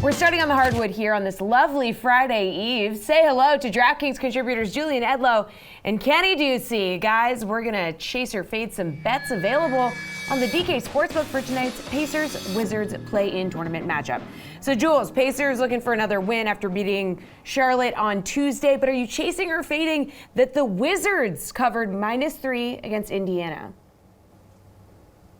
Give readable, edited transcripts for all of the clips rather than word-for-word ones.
We're starting on the hardwood here on this lovely Friday Eve. Say hello to DraftKings contributors Julian, Edlow, and Kenny Ducey. Guys, we're going to chase or fade some bets available on the DK Sportsbook for tonight's Pacers-Wizards play-in tournament matchup. So, Jules, Pacers looking for another win after beating Charlotte on Tuesday, but are you chasing or fading that the Wizards covered -3 against Indiana?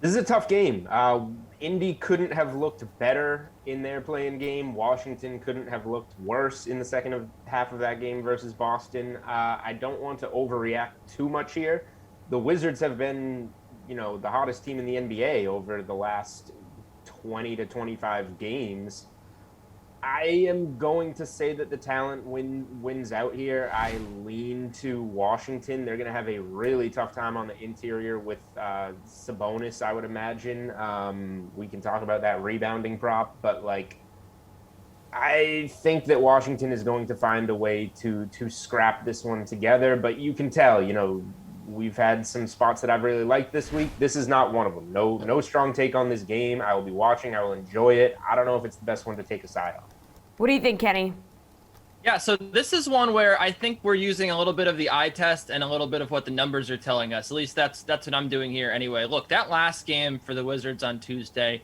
This is a tough game. Indy couldn't have looked better in their play-in game. Washington couldn't have looked worse in the second half of that game versus Boston. I don't want to overreact too much here. The Wizards have been, the hottest team in the NBA over the last 20 to 25 games. I am going to say that the talent wins out here. I lean to Washington. They're going to have a really tough time on the interior with Sobonis, I would imagine. We can talk about that rebounding prop, but I think that Washington is going to find a way to scrap this one together. But you can tell, we've had some spots that I've really liked this week. This is not one of them. No strong take on this game. I will be watching. I will enjoy it. I don't know if it's the best one to take a side on. What do you think, Kenny? Yeah, so this is one where I think we're using a little bit of the eye test and a little bit of what the numbers are telling us. At least that's what I'm doing here anyway. Look, that last game for the Wizards on Tuesday,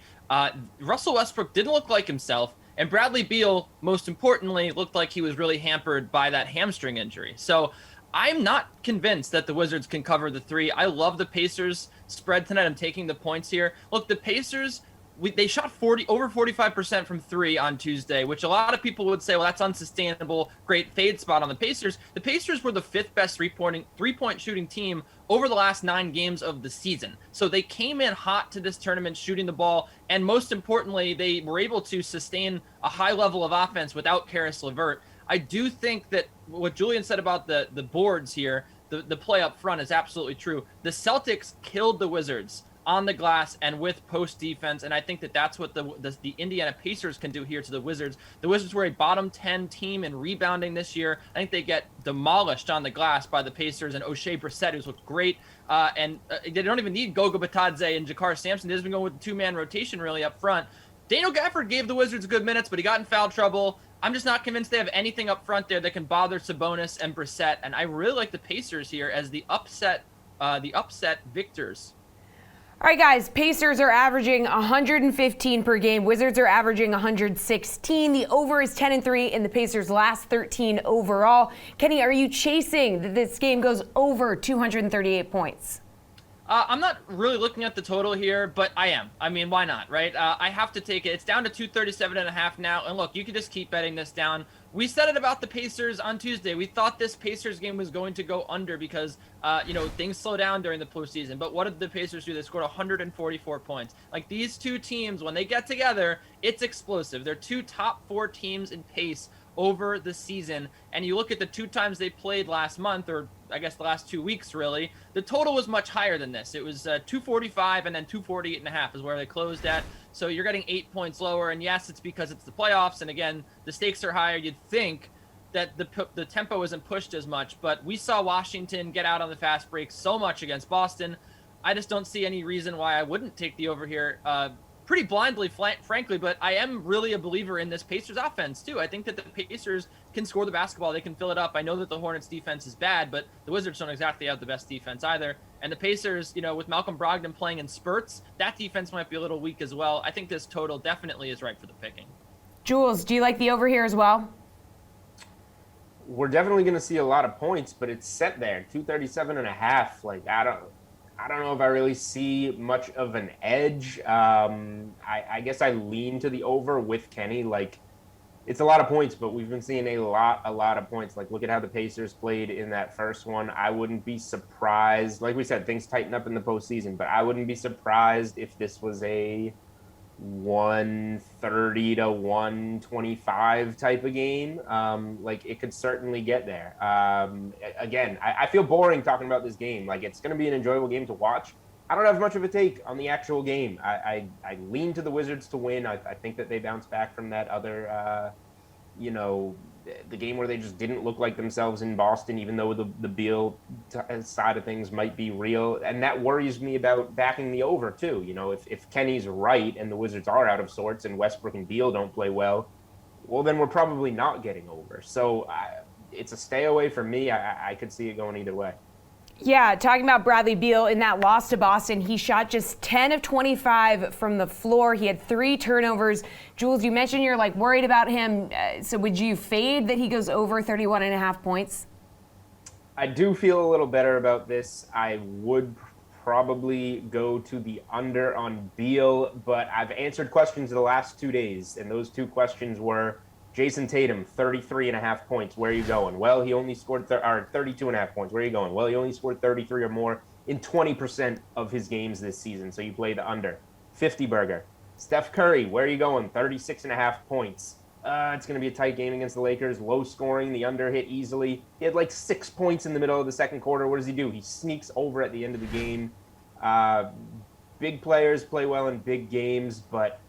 Russell Westbrook didn't look like himself, and Bradley Beal, most importantly, looked like he was really hampered by that hamstring injury. So I'm not convinced that the Wizards can cover the 3. I love the Pacers spread tonight. I'm taking the points here. Look, the Pacers, they shot over 45% from 3 on Tuesday, which a lot of people would say, well, that's unsustainable. Great fade spot on the Pacers. The Pacers were the 5th best three-point shooting team over the last 9 games of the season. So they came in hot to this tournament shooting the ball, and most importantly, they were able to sustain a high level of offense without Karis LeVert. I do think that what Julian said about the boards here, the play up front is absolutely true. The Celtics killed the Wizards on the glass and with post defense, and I think that that's what the Indiana Pacers can do here to the Wizards. The Wizards were a bottom 10 team in rebounding this year. I think they get demolished on the glass by the Pacers and O'Shea Brissett, who's looked great. They don't even need Goga Bitadze and Jakar Sampson. They've just been going with the 2-man rotation really up front. Daniel Gafford gave the Wizards good minutes, but he got in foul trouble. I'm just not convinced they have anything up front there that can bother Sabonis and Brissett, and I really like the Pacers here as the upset victors. All right, guys, Pacers are averaging 115 per game. Wizards are averaging 116. The over is 10-3 in the Pacers' last 13 overall. Kenny, are you chasing that this game goes over 238 points? I'm not really looking at the total here, but I am. I mean, why not, right? I have to take it. It's down to 237.5 now. And look, you can just keep betting this down. We said it about the Pacers on Tuesday. We thought this Pacers game was going to go under because, things slow down during the postseason. But what did the Pacers do? They scored 144 points. These two teams, when they get together, it's explosive. They're 2 top 4 teams in pace over the season. And you look at the 2 times they played last month, or I guess the last 2 weeks really, the total was much higher than this. It was 245 and then 248.5 is where they closed at. So you're getting 8 points lower. And yes, it's because it's the playoffs. And again, the stakes are higher. You'd think that the tempo isn't pushed as much, but we saw Washington get out on the fast break so much against Boston. I just don't see any reason why I wouldn't take the over here. Pretty blindly, frankly, but I am really a believer in this Pacers offense, too. I think that the Pacers can score the basketball. They can fill it up. I know that the Hornets' defense is bad, but the Wizards don't exactly have the best defense either. And the Pacers, with Malcolm Brogdon playing in spurts, that defense might be a little weak as well. I think this total definitely is right for the picking. Jules, do you like the over here as well? We're definitely going to see a lot of points, but it's set there, 237.5. I don't know if I really see much of an edge. I guess I lean to the over with Kenny. It's a lot of points, but we've been seeing a lot of points. Look at how the Pacers played in that first one. I wouldn't be surprised. Like we said, things tighten up in the postseason, but I wouldn't be surprised if this was a 130 to 125 type of game. It could certainly get there. Again, I feel boring talking about this game. It's going to be an enjoyable game to watch. I don't have much of a take on the actual game. I lean to the Wizards to win. I think that they bounce back from that other, the game where they just didn't look like themselves in Boston, even though the Beal side of things might be real. And that worries me about backing the over, too. If Kenny's right and the Wizards are out of sorts and Westbrook and Beal don't play well, well, then we're probably not getting over. So it's a stay away for me. I could see it going either way. Yeah, talking about Bradley Beal in that loss to Boston, he shot just 10 of 25 from the floor. He had 3 turnovers. Jules, you mentioned you're like worried about him. So would you fade that he goes over 31.5 points? I do feel a little better about this. I would probably go to the under on Beal, but I've answered questions the last 2 days, and those 2 questions were Jason Tatum, 33.5 points. Where are you going? Well, he only scored 32.5 points. Where are you going? Well, he only scored 33 or more in 20% of his games this season, so you play the under. 50 burger. Steph Curry, where are you going? 36.5 points. It's going to be a tight game against the Lakers. Low scoring. The under hit easily. He had like 6 points in the middle of the second quarter. What does he do? He sneaks over at the end of the game. Big players play well in big games, but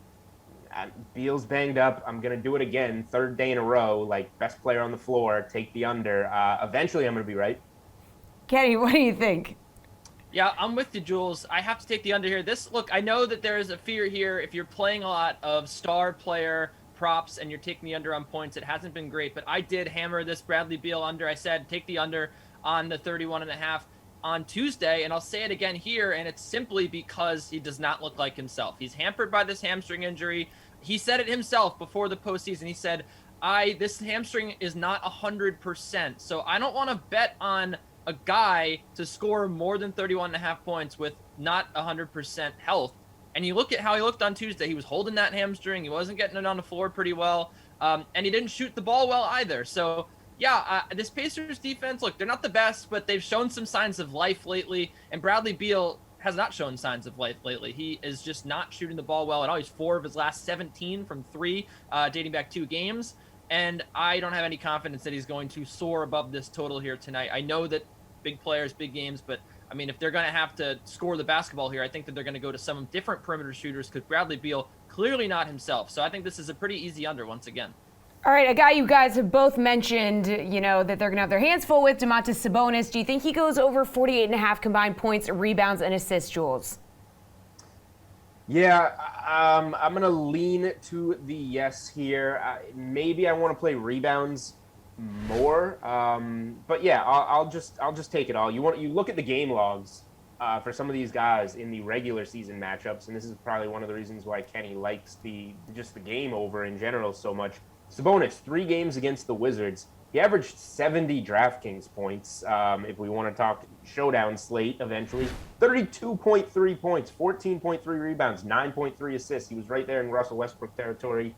Beal's banged up. I'm going to do it again. 3rd day in a row. Like, best player on the floor. Take the under. Eventually, I'm going to be right. Kenny, what do you think? Yeah, I'm with you, Jules. I have to take the under here. Look, I know that there is a fear here. If you're playing a lot of star player props and you're taking the under on points, it hasn't been great, but I did hammer this Bradley Beal under. I said take the under on the 31.5 on Tuesday, and I'll say it again here, and it's simply because he does not look like himself. He's hampered by this hamstring injury. He said it himself before the postseason. He said, this hamstring is not 100%, so I don't want to bet on a guy to score more than 31.5 points with not 100% health. And you look at how he looked on Tuesday. He was holding that hamstring. He wasn't getting it on the floor pretty well. And he didn't shoot the ball well either. So, yeah, this Pacers defense, look, they're not the best, but they've shown some signs of life lately. And Bradley Beal has not shown signs of life lately. He is just not shooting the ball well at all. He's 4 of his last 17 from 3, dating back 2 games. And I don't have any confidence that he's going to soar above this total here tonight. I know that big players, big games, but I mean, if they're going to have to score the basketball here, I think that they're going to go to some different perimeter shooters because Bradley Beal, clearly not himself. So I think this is a pretty easy under once again. All right, a guy you guys have both mentioned, that they're going to have their hands full with, Domantas Sobonis. Do you think he goes over 48.5 combined points, rebounds, and assists, Jules? Yeah, I'm going to lean to the yes here. Maybe I want to play rebounds more, but yeah, I'll just take it all. You look at the game logs for some of these guys in the regular season matchups, and this is probably one of the reasons why Kenny likes the game over in general so much. Sabonis, 3 games against the Wizards, he averaged 70 DraftKings points. If we want to talk showdown slate eventually, 32.3 points, 14.3 rebounds, 9.3 assists. He was right there in Russell Westbrook territory.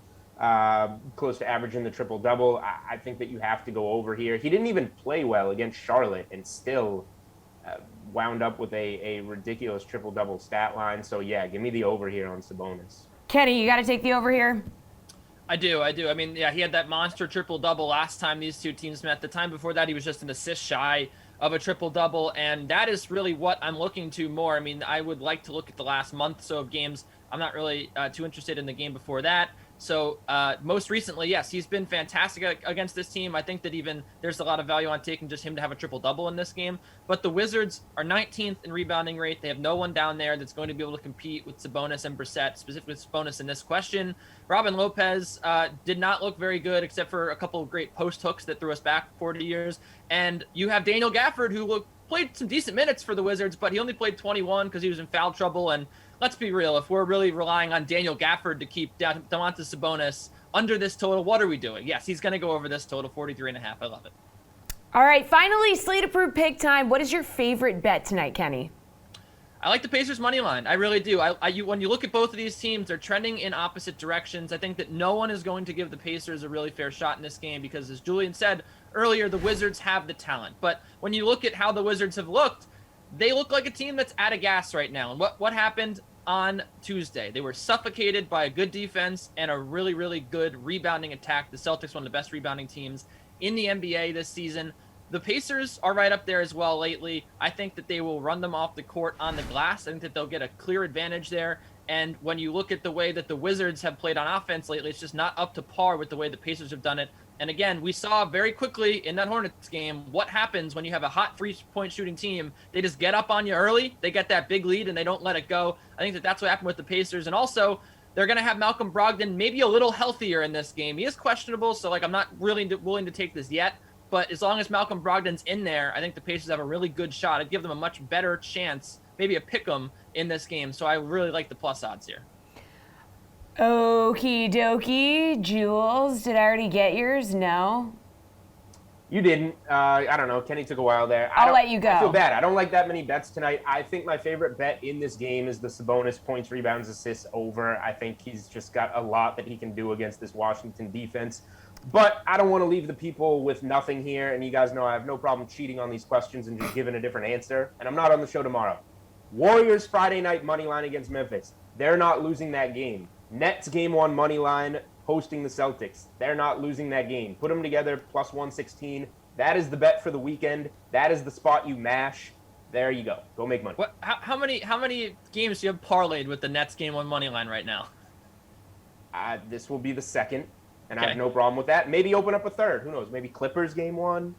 Close to averaging the triple-double. I think that you have to go over here. He didn't even play well against Charlotte and still wound up with a ridiculous triple-double stat line. So, yeah, give me the over here on Sabonis. Kenny, you got to take the over here? I do. I mean, yeah, he had that monster triple-double last time these 2 teams met. The time before that, he was just an assist shy of a triple-double, and that is really what I'm looking to more. I mean, I would like to look at the last month or so of games. I'm not really too interested in the game before that. So most recently, yes, he's been fantastic against this team. I think that even there's a lot of value on taking just him to have a triple-double in this game. But the Wizards are 19th in rebounding rate. They have no one down there that's going to be able to compete with Sabonis and Brissett, specifically Sabonis in this question. Robin Lopez did not look very good except for a couple of great post hooks that threw us back 40 years. And you have Daniel Gafford, who played some decent minutes for the Wizards, but he only played 21 because he was in foul trouble. And let's be real, if we're really relying on Daniel Gafford to keep Domantas Sobonis under this total, what are we doing? Yes, he's going to go over this total, 43.5. I love it. All right, finally, Slate Approved pick time. What is your favorite bet tonight, Kenny? I like the Pacers money line. I really do. When you look at both of these teams, they're trending in opposite directions. I think that no one is going to give the Pacers a really fair shot in this game because, as Julian said earlier, the Wizards have the talent. But when you look at how the Wizards have looked, they look like a team that's out of gas right now. And what happened on Tuesday? They were suffocated by a good defense and a really, really good rebounding attack. The Celtics, one of the best rebounding teams in the NBA this season. The Pacers are right up there as well lately. I think that they will run them off the court on the glass. I think that they'll get a clear advantage there. And when you look at the way that the Wizards have played on offense lately, it's just not up to par with the way the Pacers have done it. And again, we saw very quickly in that Hornets game what happens when you have a hot 3-point shooting team. They just get up on you early, they get that big lead, and they don't let it go. I think that that's what happened with the Pacers. And also, They're going to have Malcolm Brogdon maybe a little healthier in this game. He is questionable, so like I'm not really willing to take this yet. But as long as Malcolm Brogdon's in there, I think the Pacers have a really good shot. I'd give them a much better chance, maybe a pick 'em in this game. So I really like the plus odds here. Okie dokie. Jules, did I already get yours? No. You didn't. I don't know. Kenny took a while there. I'll let you go. I feel bad. I don't like that many bets tonight. I think my favorite bet in this game is the Sabonis points, rebounds, assists over. I think he's just got a lot that he can do against this Washington defense. But I don't want to leave the people with nothing here. And you guys know I have no problem cheating on these questions and just giving a different answer. And I'm not on the show tomorrow. Warriors Friday night money line against Memphis. They're not losing that game. Nets game 1 money line hosting the Celtics. They're not losing that game. Put them together, plus 116. That is the bet for the weekend. That is the spot you mash. There you go. Go make money. What? How many games do you have parlayed with the Nets game 1 money line right now? This will be the second, and I Okay. have no problem with that. Maybe open up a third. Who knows? Maybe Clippers game 1.